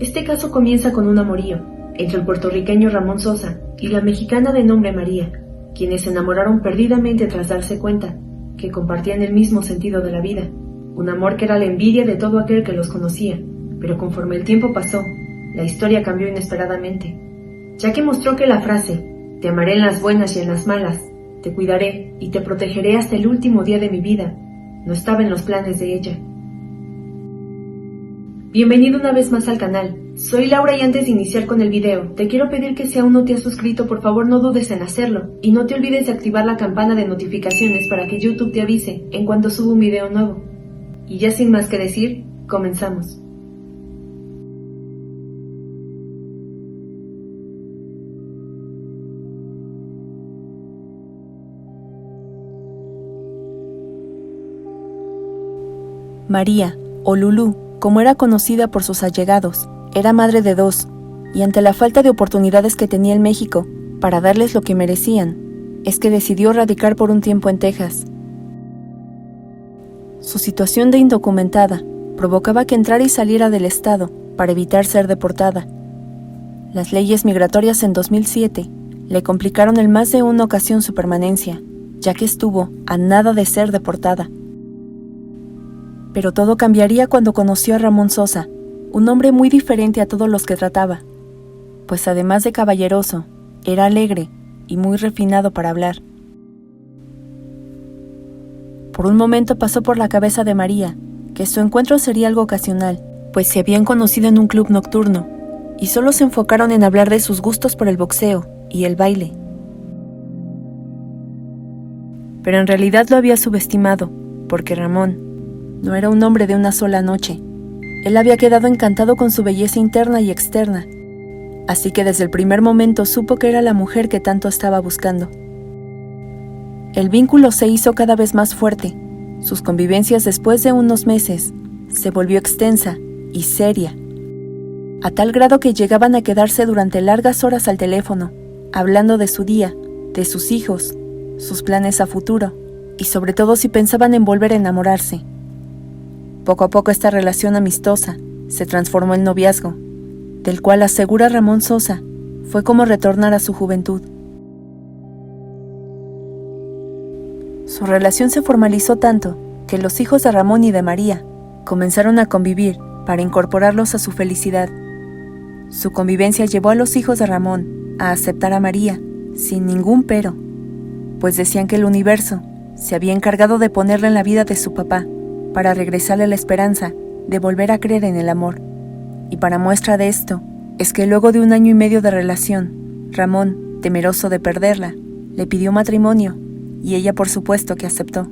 Este caso comienza con un amorío entre el puertorriqueño Ramón Sosa y la mexicana de nombre María, quienes se enamoraron perdidamente tras darse cuenta que compartían el mismo sentido de la vida, un amor que era la envidia de todo aquel que los conocía, pero conforme el tiempo pasó, la historia cambió inesperadamente, ya que mostró que la frase "te amaré en las buenas y en las malas, te cuidaré y te protegeré hasta el último día de mi vida" no estaba en los planes de ella. Bienvenido una vez más al canal, soy Laura y antes de iniciar con el video, te quiero pedir que si aún no te has suscrito, por favor no dudes en hacerlo, y no te olvides de activar la campana de notificaciones para que YouTube te avise en cuanto suba un video nuevo. Y ya sin más que decir, comenzamos. María, o Lulú, como era conocida por sus allegados, era madre de 2, y ante la falta de oportunidades que tenía en México para darles lo que merecían, es que decidió radicar por un tiempo en Texas. Su situación de indocumentada provocaba que entrara y saliera del estado para evitar ser deportada. Las leyes migratorias en 2007 le complicaron en más de una ocasión su permanencia, ya que estuvo a nada de ser deportada. Pero todo cambiaría cuando conoció a Ramón Sosa, un hombre muy diferente a todos los que trataba, pues además de caballeroso, era alegre y muy refinado para hablar. Por un momento pasó por la cabeza de María que su encuentro sería algo ocasional, pues se habían conocido en un club nocturno y solo se enfocaron en hablar de sus gustos por el boxeo y el baile. Pero en realidad lo había subestimado, porque Ramón no era un hombre de una sola noche. Él había quedado encantado con su belleza interna y externa, así que desde el primer momento supo que era la mujer que tanto estaba buscando. El vínculo se hizo cada vez más fuerte. Sus convivencias después de unos meses se volvió extensa y seria, a tal grado que llegaban a quedarse durante largas horas al teléfono, hablando de su día, de sus hijos, sus planes a futuro, y sobre todo si pensaban en volver a enamorarse. Poco a poco esta relación amistosa se transformó en noviazgo, del cual asegura Ramón Sosa, fue como retornar a su juventud. Su relación se formalizó tanto que los hijos de Ramón y de María comenzaron a convivir para incorporarlos a su felicidad. Su convivencia llevó a los hijos de Ramón a aceptar a María sin ningún pero, pues decían que el universo se había encargado de ponerla en la vida de su papá para regresarle la esperanza de volver a creer en el amor. Y para muestra de esto, es que luego de 1 año y medio de relación, Ramón, temeroso de perderla, le pidió matrimonio, y ella por supuesto que aceptó.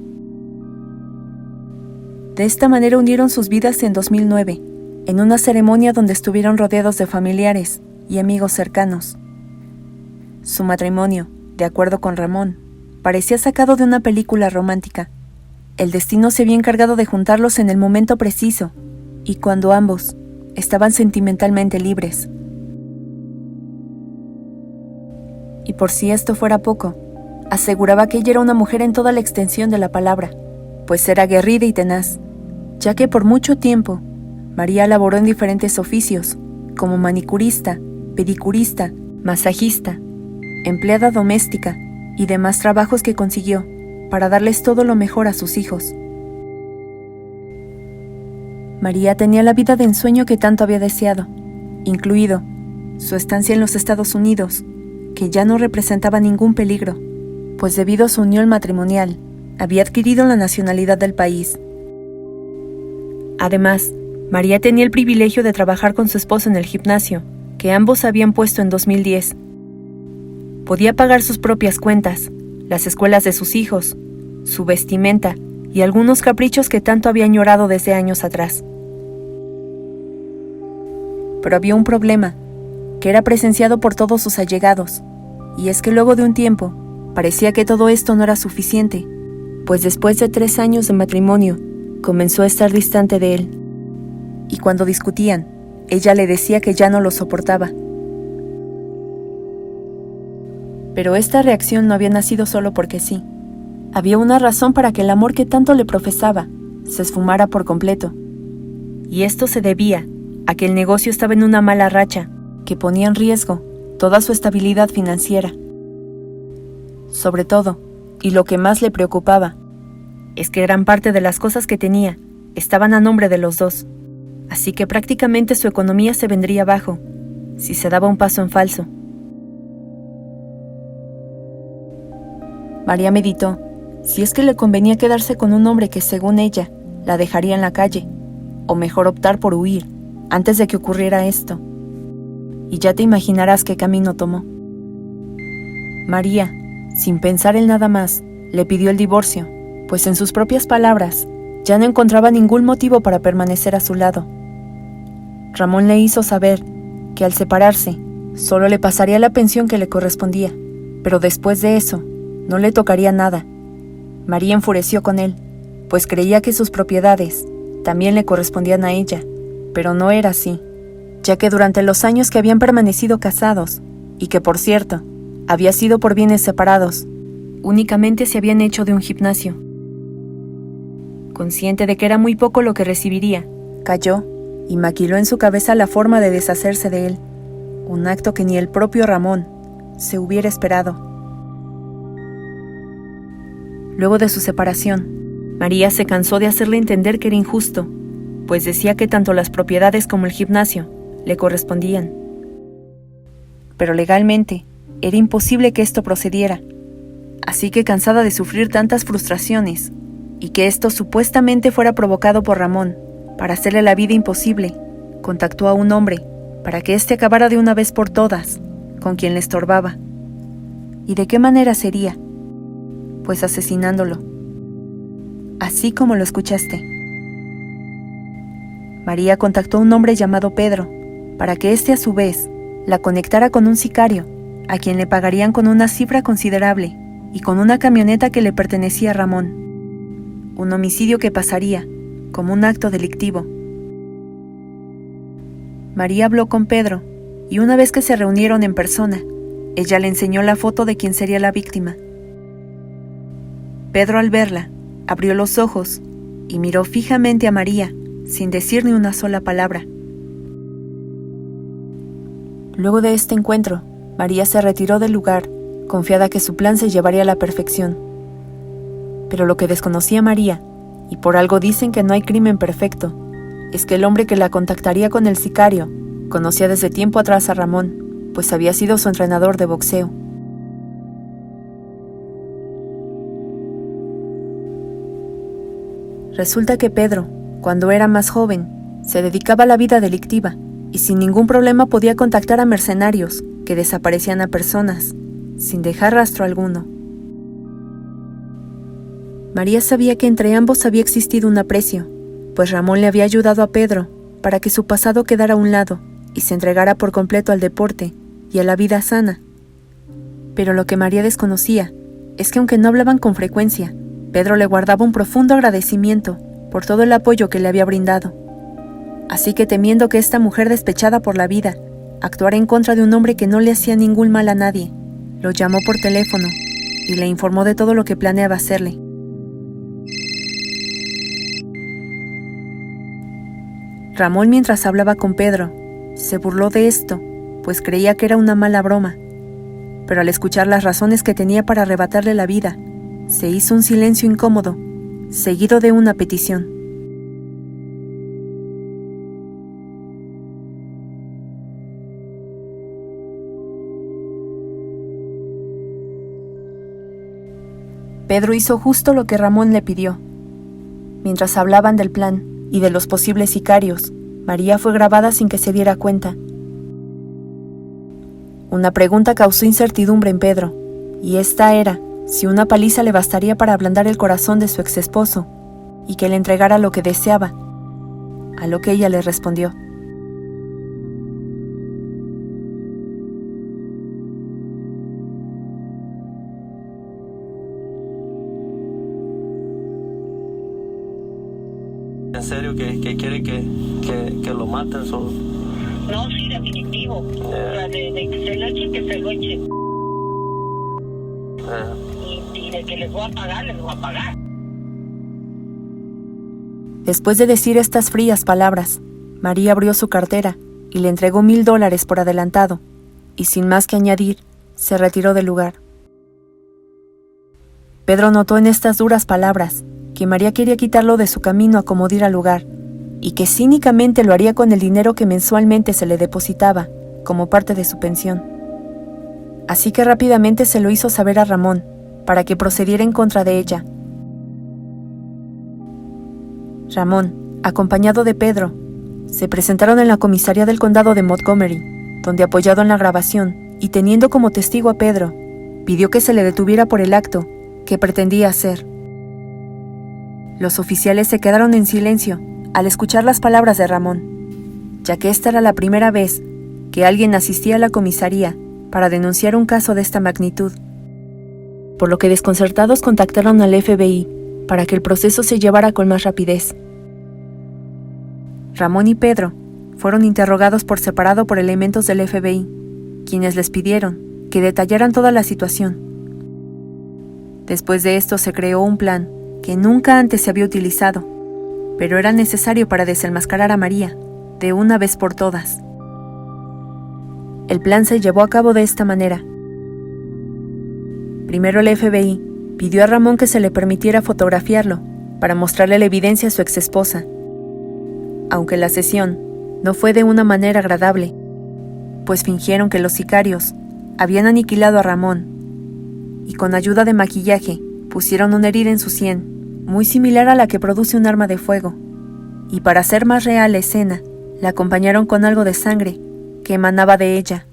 De esta manera unieron sus vidas en 2009, en una ceremonia donde estuvieron rodeados de familiares y amigos cercanos. Su matrimonio, de acuerdo con Ramón, parecía sacado de una película romántica. El destino se había encargado de juntarlos en el momento preciso, y cuando ambos estaban sentimentalmente libres. Y por si esto fuera poco, aseguraba que ella era una mujer en toda la extensión de la palabra, pues era aguerrida y tenaz, ya que por mucho tiempo María laboró en diferentes oficios, como manicurista, pedicurista, masajista, empleada doméstica y demás trabajos que consiguió para darles todo lo mejor a sus hijos. María tenía la vida de ensueño que tanto había deseado, incluido su estancia en los Estados Unidos, que ya no representaba ningún peligro, pues debido a su unión matrimonial, había adquirido la nacionalidad del país. Además, María tenía el privilegio de trabajar con su esposo en el gimnasio, que ambos habían puesto en 2010. Podía pagar sus propias cuentas, las escuelas de sus hijos, su vestimenta y algunos caprichos que tanto había añorado desde años atrás. Pero había un problema, que era presenciado por todos sus allegados, y es que luego de un tiempo, parecía que todo esto no era suficiente, pues después de 3 años de matrimonio, comenzó a estar distante de él. Y cuando discutían, ella le decía que ya no lo soportaba. Pero esta reacción no había nacido solo porque sí. Había una razón para que el amor que tanto le profesaba se esfumara por completo. Y esto se debía a que el negocio estaba en una mala racha que ponía en riesgo toda su estabilidad financiera. Sobre todo, y lo que más le preocupaba, es que gran parte de las cosas que tenía estaban a nombre de los dos, así que prácticamente su economía se vendría abajo si se daba un paso en falso. María meditó si es que le convenía quedarse con un hombre que, según ella, la dejaría en la calle, o mejor optar por huir antes de que ocurriera esto. Y ya te imaginarás qué camino tomó. María, sin pensar en nada más, le pidió el divorcio, pues en sus propias palabras, ya no encontraba ningún motivo para permanecer a su lado. Ramón le hizo saber que al separarse, solo le pasaría la pensión que le correspondía, pero después de eso, no le tocaría nada. María enfureció con él, pues creía que sus propiedades también le correspondían a ella, pero no era así, ya que durante los años que habían permanecido casados, y que por cierto, había sido por bienes separados, únicamente se habían hecho de un gimnasio. Consciente de que era muy poco lo que recibiría, calló y maquiló en su cabeza la forma de deshacerse de él, un acto que ni el propio Ramón se hubiera esperado. Luego de su separación, María se cansó de hacerle entender que era injusto, pues decía que tanto las propiedades como el gimnasio le correspondían. Pero legalmente, era imposible que esto procediera, así que cansada de sufrir tantas frustraciones, y que esto supuestamente fuera provocado por Ramón, para hacerle la vida imposible, contactó a un hombre, para que éste acabara de una vez por todas, con quien le estorbaba. ¿Y de qué manera sería? Pues asesinándolo. Así como lo escuchaste. María contactó a un hombre llamado Pedro, para que éste a su vez la conectara con un sicario, a quien le pagarían con una cifra considerable y con una camioneta que le pertenecía a Ramón. Un homicidio que pasaría como un acto delictivo. María habló con Pedro y una vez que se reunieron en persona, ella le enseñó la foto de quien sería la víctima. Pedro, al verla, abrió los ojos y miró fijamente a María, sin decir ni una sola palabra. Luego de este encuentro, María se retiró del lugar, confiada que su plan se llevaría a la perfección. Pero lo que desconocía María, y por algo dicen que no hay crimen perfecto, es que el hombre que la contactaría con el sicario conocía desde tiempo atrás a Ramón, pues había sido su entrenador de boxeo. Resulta que Pedro, cuando era más joven, se dedicaba a la vida delictiva y sin ningún problema podía contactar a mercenarios que desaparecían a personas, sin dejar rastro alguno. María sabía que entre ambos había existido un aprecio, pues Ramón le había ayudado a Pedro para que su pasado quedara a un lado y se entregara por completo al deporte y a la vida sana. Pero lo que María desconocía es que aunque no hablaban con frecuencia, Pedro le guardaba un profundo agradecimiento por todo el apoyo que le había brindado. Así que temiendo que esta mujer despechada por la vida actuara en contra de un hombre que no le hacía ningún mal a nadie, lo llamó por teléfono y le informó de todo lo que planeaba hacerle. Ramón, mientras hablaba con Pedro, se burló de esto, pues creía que era una mala broma, pero al escuchar las razones que tenía para arrebatarle la vida, se hizo un silencio incómodo, seguido de una petición. Pedro hizo justo lo que Ramón le pidió. Mientras hablaban del plan y de los posibles sicarios, María fue grabada sin que se diera cuenta. Una pregunta causó incertidumbre en Pedro, y esta era si una paliza le bastaría para ablandar el corazón de su exesposo y que le entregara lo que deseaba, a lo que ella le respondió. ¿En serio que quiere que lo maten solo? No, sí, definitivo. O sea, de que se lo echen, que se lo echen. Y de que les voy a pagar, les voy a pagar. Después de decir estas frías palabras, María abrió su cartera y le entregó $1,000 por adelantado, y sin más que añadir, se retiró del lugar. Pedro notó en estas duras palabras que María quería quitarlo de su camino a como diera lugar, y que cínicamente lo haría con el dinero que mensualmente se le depositaba, como parte de su pensión. Así que rápidamente se lo hizo saber a Ramón, para que procediera en contra de ella. Ramón, acompañado de Pedro, se presentaron en la comisaría del condado de Montgomery, donde, apoyado en la grabación y teniendo como testigo a Pedro, pidió que se le detuviera por el acto que pretendía hacer. Los oficiales se quedaron en silencio al escuchar las palabras de Ramón, ya que esta era la primera vez que alguien asistía a la comisaría para denunciar un caso de esta magnitud, por lo que desconcertados contactaron al FBI para que el proceso se llevara con más rapidez. Ramón y Pedro fueron interrogados por separado por elementos del FBI, quienes les pidieron que detallaran toda la situación. Después de esto se creó un plan que nunca antes se había utilizado, pero era necesario para desenmascarar a María de una vez por todas. El plan se llevó a cabo de esta manera. Primero el FBI pidió a Ramón que se le permitiera fotografiarlo para mostrarle la evidencia a su exesposa. Aunque la sesión no fue de una manera agradable, pues fingieron que los sicarios habían aniquilado a Ramón y con ayuda de maquillaje pusieron una herida en su sien, muy similar a la que produce un arma de fuego, y para hacer más real la escena, la acompañaron con algo de sangre que emanaba de ella.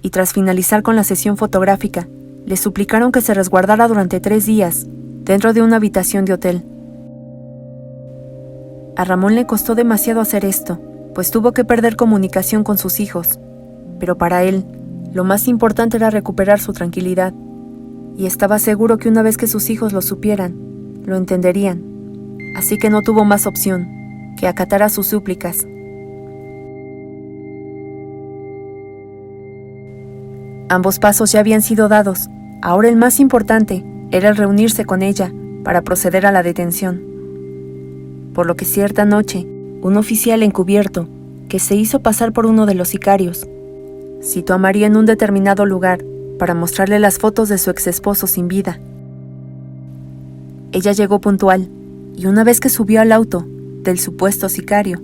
Y tras finalizar con la sesión fotográfica, le suplicaron que se resguardara durante 3 días dentro de una habitación de hotel. A Ramón le costó demasiado hacer esto, pues tuvo que perder comunicación con sus hijos, pero para él, lo más importante era recuperar su tranquilidad, y estaba seguro que una vez que sus hijos lo supieran, lo entenderían, así que no tuvo más opción que acatar a sus súplicas. Ambos pasos ya habían sido dados. Ahora el más importante era el reunirse con ella para proceder a la detención. Por lo que cierta noche, un oficial encubierto, que se hizo pasar por uno de los sicarios, citó a María en un determinado lugar para mostrarle las fotos de su exesposo sin vida. Ella llegó puntual, y una vez que subió al auto del supuesto sicario,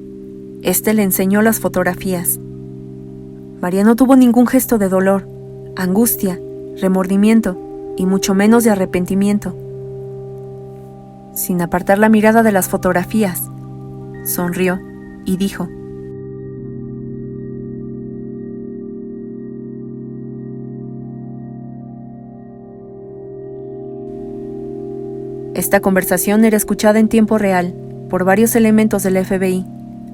éste le enseñó las fotografías. María no tuvo ningún gesto de dolor, angustia, remordimiento y mucho menos de arrepentimiento. Sin apartar la mirada de las fotografías, sonrió y dijo: Esta conversación era escuchada en tiempo real por varios elementos del FBI,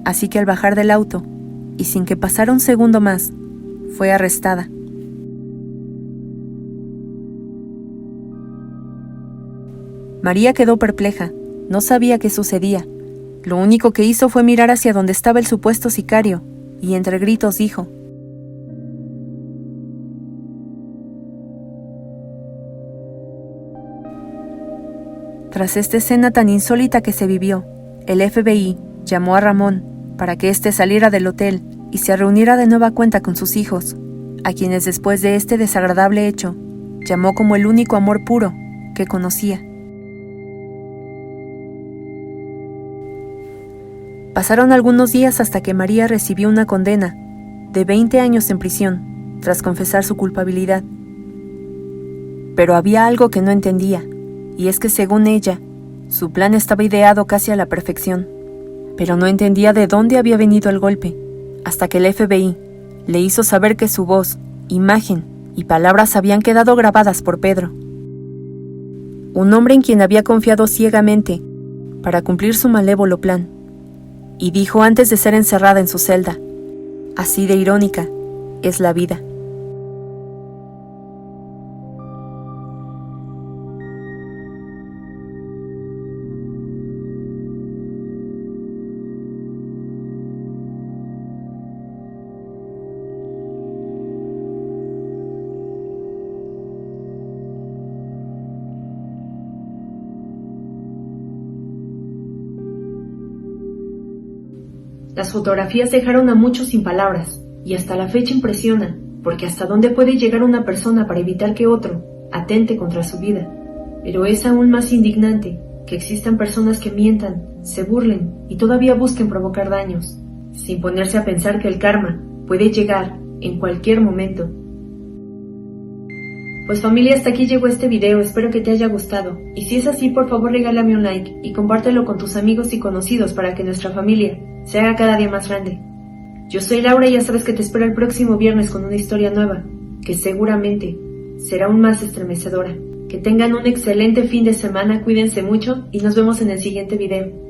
así que al bajar del auto, y sin que pasara un segundo más, fue arrestada. María quedó perpleja, no sabía qué sucedía. Lo único que hizo fue mirar hacia donde estaba el supuesto sicario, y entre gritos dijo: Tras esta escena tan insólita que se vivió, el FBI llamó a Ramón para que éste saliera del hotel y se reuniera de nueva cuenta con sus hijos, a quienes después de este desagradable hecho, llamó como el único amor puro que conocía. Pasaron algunos días hasta que María recibió una condena de 20 años en prisión, tras confesar su culpabilidad. Pero había algo que no entendía, y es que según ella, su plan estaba ideado casi a la perfección, pero no entendía de dónde había venido el golpe, hasta que el FBI le hizo saber que su voz, imagen y palabras habían quedado grabadas por Pedro, un hombre en quien había confiado ciegamente para cumplir su malévolo plan. Y dijo antes de ser encerrada en su celda: así de irónica es la vida. Las fotografías dejaron a muchos sin palabras, y hasta la fecha impresiona, porque hasta dónde puede llegar una persona para evitar que otro atente contra su vida. Pero es aún más indignante que existan personas que mientan, se burlen y todavía busquen provocar daños, sin ponerse a pensar que el karma puede llegar en cualquier momento. Pues familia, hasta aquí llegó este video, espero que te haya gustado, y si es así, por favor regálame un like y compártelo con tus amigos y conocidos para que nuestra familia se haga cada día más grande. Yo soy Laura y ya sabes que te espero el próximo viernes con una historia nueva, que seguramente será aún más estremecedora. Que tengan un excelente fin de semana, cuídense mucho y nos vemos en el siguiente video.